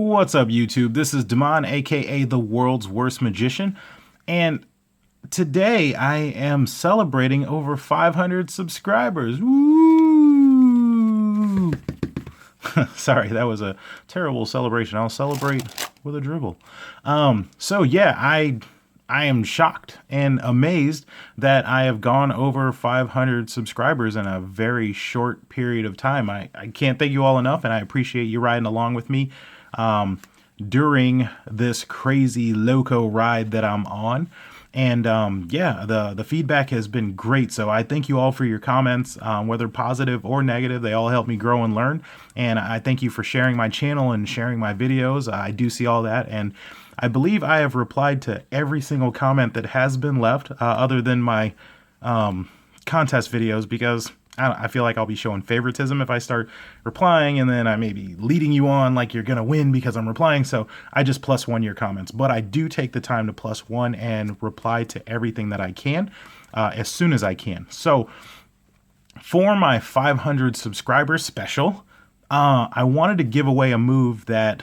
What's up, YouTube? This is Damon, aka the world's worst magician, and today I am celebrating over 500 subscribers. Woo! Sorry, that was a terrible celebration. I'll celebrate with a dribble. So yeah, I am shocked and amazed that I have gone over 500 subscribers in a very short period of time. I can't thank you all enough, and I appreciate you riding along with me during this crazy loco ride that I'm on. And yeah, the feedback has been great. So I thank you all for your comments, whether positive or negative. They all help me grow and learn. And I thank you for sharing my channel and sharing my videos. I do see all that. And I believe I have replied to every single comment that has been left, other than my contest videos, because I feel like I'll be showing favoritism if I start replying, and then I may be leading you on like you're going to win because I'm replying. So I just +1 your comments. But I do take the time to +1 and reply to everything that I can as soon as I can. So for my 500 subscribers special, I wanted to give away a move that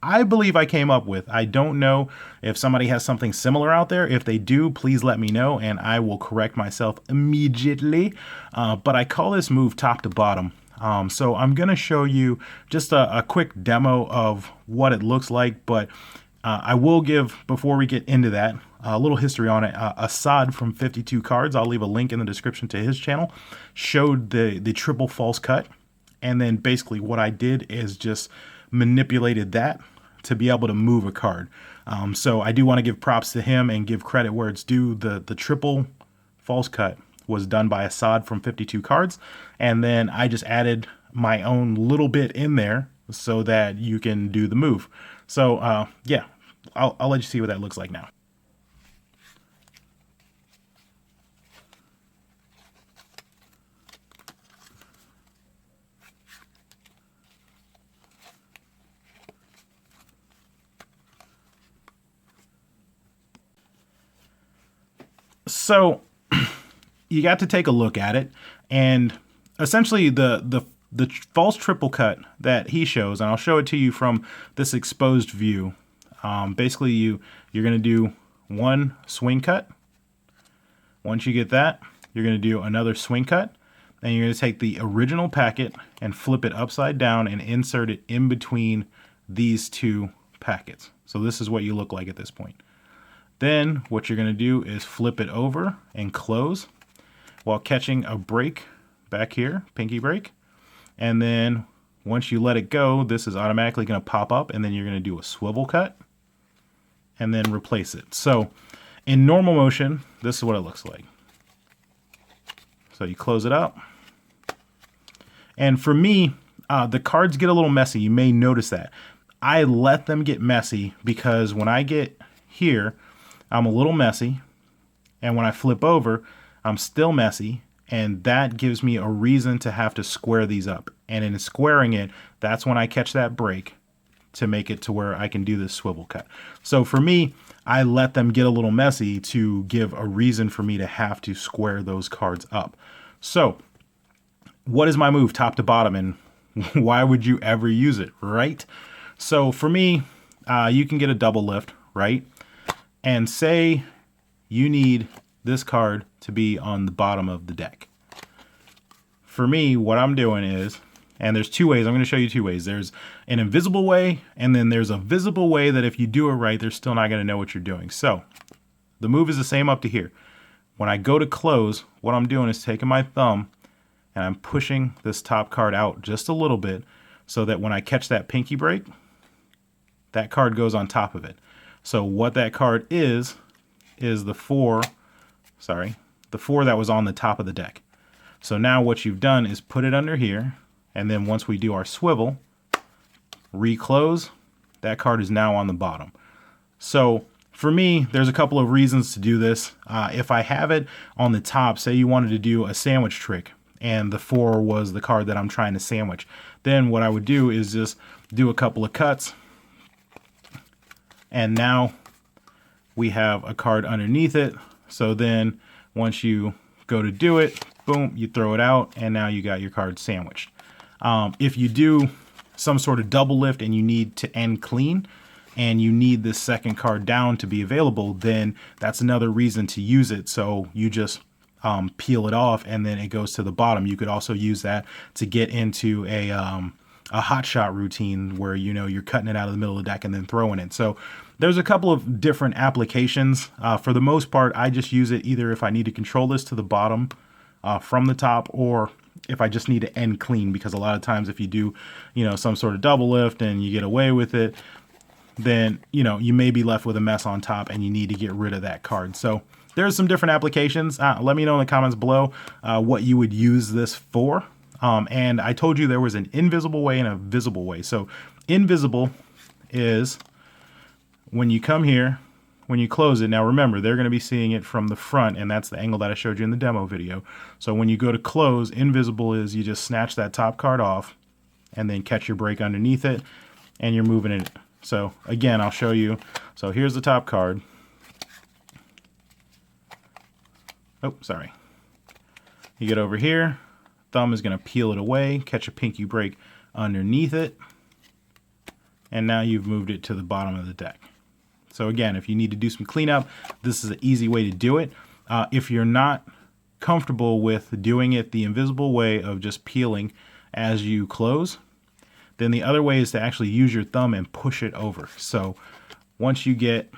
I believe I came up with. I don't know if somebody has something similar out there. If they do, please let me know and I will correct myself immediately. But I call this move top to bottom. So I'm going to show you just a quick demo of what it looks like. But I will give, before we get into that, a little history on it. Assad from 52 Cards, I'll leave a link in the description to his channel, showed the triple false cut. And then basically what I did is just manipulated that to be able to move a card. So I do want to give props to him and give credit where it's due. The triple false cut was done by Assad from 52 Cards, and then I just added my own little bit in there so that you can do the move. So yeah, I'll let you see what that looks like now. So you got to take a look at it, and essentially the false triple cut that he shows, and I'll show it to you from this exposed view. Basically you're going to do one swing cut. Once you get that, you're going to do another swing cut, and you're going to take the original packet and flip it upside down and insert it in between these two packets. So this is what you look like at this point. Then what you're going to do is flip it over and close while catching a break back here, pinky break. And then once you let it go, this is automatically going to pop up, and then you're going to do a swivel cut and then replace it. So in normal motion, this is what it looks like. So you close it up. And for me, the cards get a little messy. You may notice that. I let them get messy because when I get here, I'm a little messy, and when I flip over, I'm still messy, and that gives me a reason to have to square these up. And in squaring it, that's when I catch that break to make it to where I can do this swivel cut. So for me, I let them get a little messy to give a reason for me to have to square those cards up. So what is my move top to bottom, and why would you ever use it, right? So for me, you can get a double lift, right? And say you need this card to be on the bottom of the deck. For me, what I'm doing is, and there's two ways, I'm going to show you two ways. There's an invisible way, and then there's a visible way that if you do it right, they're still not going to know what you're doing. So the move is the same up to here. When I go to close, what I'm doing is taking my thumb and I'm pushing this top card out just a little bit so that when I catch that pinky break, that card goes on top of it. So what that card is the four that was on the top of the deck. So now what you've done is put it under here, and then once we do our swivel, reclose, that card is now on the bottom. So for me, there's a couple of reasons to do this. If I have it on the top, say you wanted to do a sandwich trick, and the 4 was the card that I'm trying to sandwich, then what I would do is just do a couple of cuts, and now we have a card underneath it. So then once you go to do it, boom, you throw it out, and now you got your card sandwiched. If you do some sort of double lift and you need to end clean, and you need this second card down to be available, then that's another reason to use it. So you just peel it off and then it goes to the bottom. You could also use that to get into a hot shot routine where, you know, you're cutting it out of the middle of the deck and then throwing it. So there's a couple of different applications. For the most part, I just use it either if I need to control this to the bottom from the top, or if I just need to end clean, because a lot of times if you do, you know, some sort of double lift and you get away with it, then, you know, you may be left with a mess on top and you need to get rid of that card. So there's some different applications. Let me know in the comments below what you would use this for. And I told you there was an invisible way and a visible way. So invisible is when you come here, when you close it. Now remember, they're going to be seeing it from the front, and that's the angle that I showed you in the demo video. So when you go to close, invisible is you just snatch that top card off and then catch your break underneath it, and you're moving it. So again, I'll show you. So here's the top card. Oh, sorry. You get over here, thumb is going to peel it away, catch a pinky break underneath it, and now you've moved it to the bottom of the deck. So again, if you need to do some cleanup, this is an easy way to do it. If you're not comfortable with doing it the invisible way of just peeling as you close, then the other way is to actually use your thumb and push it over. So once you get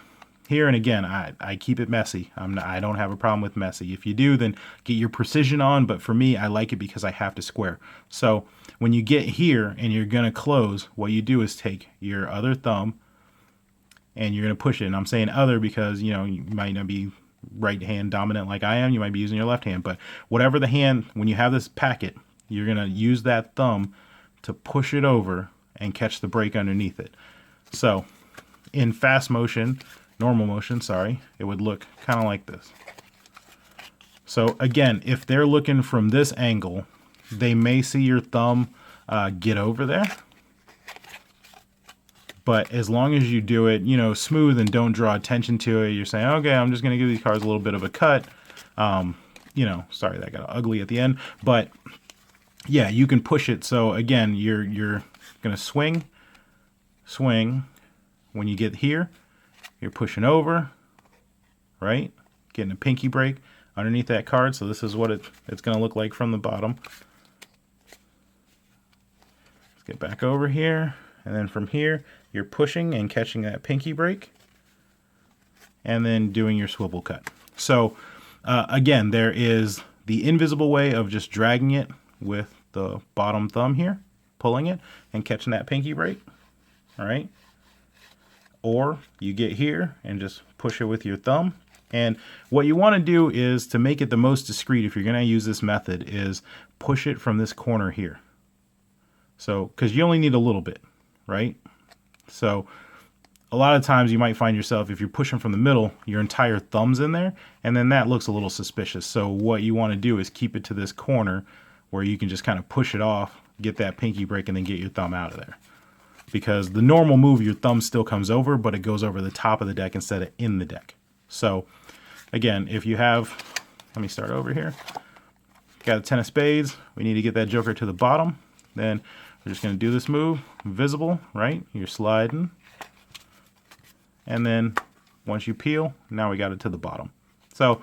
here, and again, I keep it messy. I don't have a problem with messy. If you do, then get your precision on, but for me, I like it because I have to square. So when you get here and you're gonna close, what you do is take your other thumb and you're gonna push it. And I'm saying other because, you know, you might not be right hand dominant like I am. You might be using your left hand, but whatever the hand, when you have this packet, you're gonna use that thumb to push it over and catch the break underneath it. So in fast motion, normal motion, sorry, it would look kind of like this. So again, if they're looking from this angle, they may see your thumb get over there. But as long as you do it, you know, smooth and don't draw attention to it, you're saying, okay, I'm just going to give these cards a little bit of a cut. You know, sorry, that got ugly at the end. But yeah, you can push it. So again, you're going to swing. When you get here, you're pushing over, right? Getting a pinky break underneath that card. So this is what it's going to look like from the bottom. Let's get back over here. And then from here, you're pushing and catching that pinky break. And then doing your swivel cut. So again, there is the invisible way of just dragging it with the bottom thumb here, pulling it and catching that pinky break. All right. Or you get here and just push it with your thumb. And what you want to do is, to make it the most discreet, if you're going to use this method, is push it from this corner here. So, because you only need a little bit, right? So a lot of times you might find yourself, if you're pushing from the middle, your entire thumb's in there, and then that looks a little suspicious. So what you want to do is keep it to this corner where you can just kind of push it off, get that pinky break, and then get your thumb out of there. Because the normal move, your thumb still comes over, but it goes over the top of the deck instead of in the deck. So again, if you have, let me start over here. Got a 10 of spades. We need to get that joker to the bottom. Then we're just going to do this move, visible, right? You're sliding. And then once you peel, now we got it to the bottom. So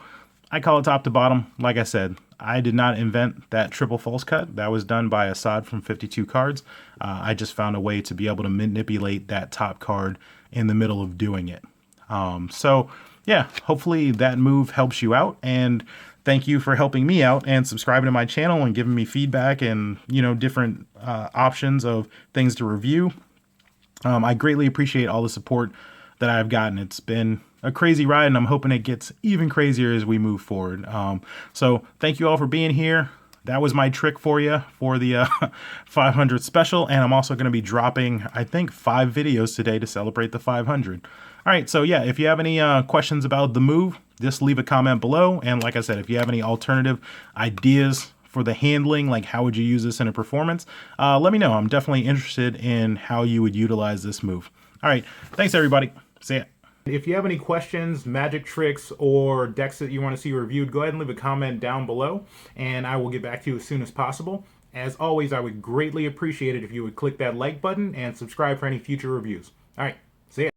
I call it top to bottom. Like I said, I did not invent that triple false cut. That was done by Assad from 52 Cards. I just found a way to be able to manipulate that top card in the middle of doing it. So yeah, hopefully that move helps you out, and thank you for helping me out and subscribing to my channel and giving me feedback and, you know, different options of things to review. I greatly appreciate all the support that I've gotten. It's been a crazy ride, and I'm hoping it gets even crazier as we move forward. So thank you all for being here. That was my trick for you for the 500 special, and I'm also going to be dropping, I think, 5 videos today to celebrate the 500. All right, so yeah, if you have any questions about the move, just leave a comment below. And like I said, if you have any alternative ideas for the handling, like how would you use this in a performance, let me know. I'm definitely interested in how you would utilize this move. All right, thanks everybody. See ya. If you have any questions, magic tricks, or decks that you want to see reviewed, go ahead and leave a comment down below, and I will get back to you as soon as possible. As always, I would greatly appreciate it if you would click that like button and subscribe for any future reviews. All right, see ya.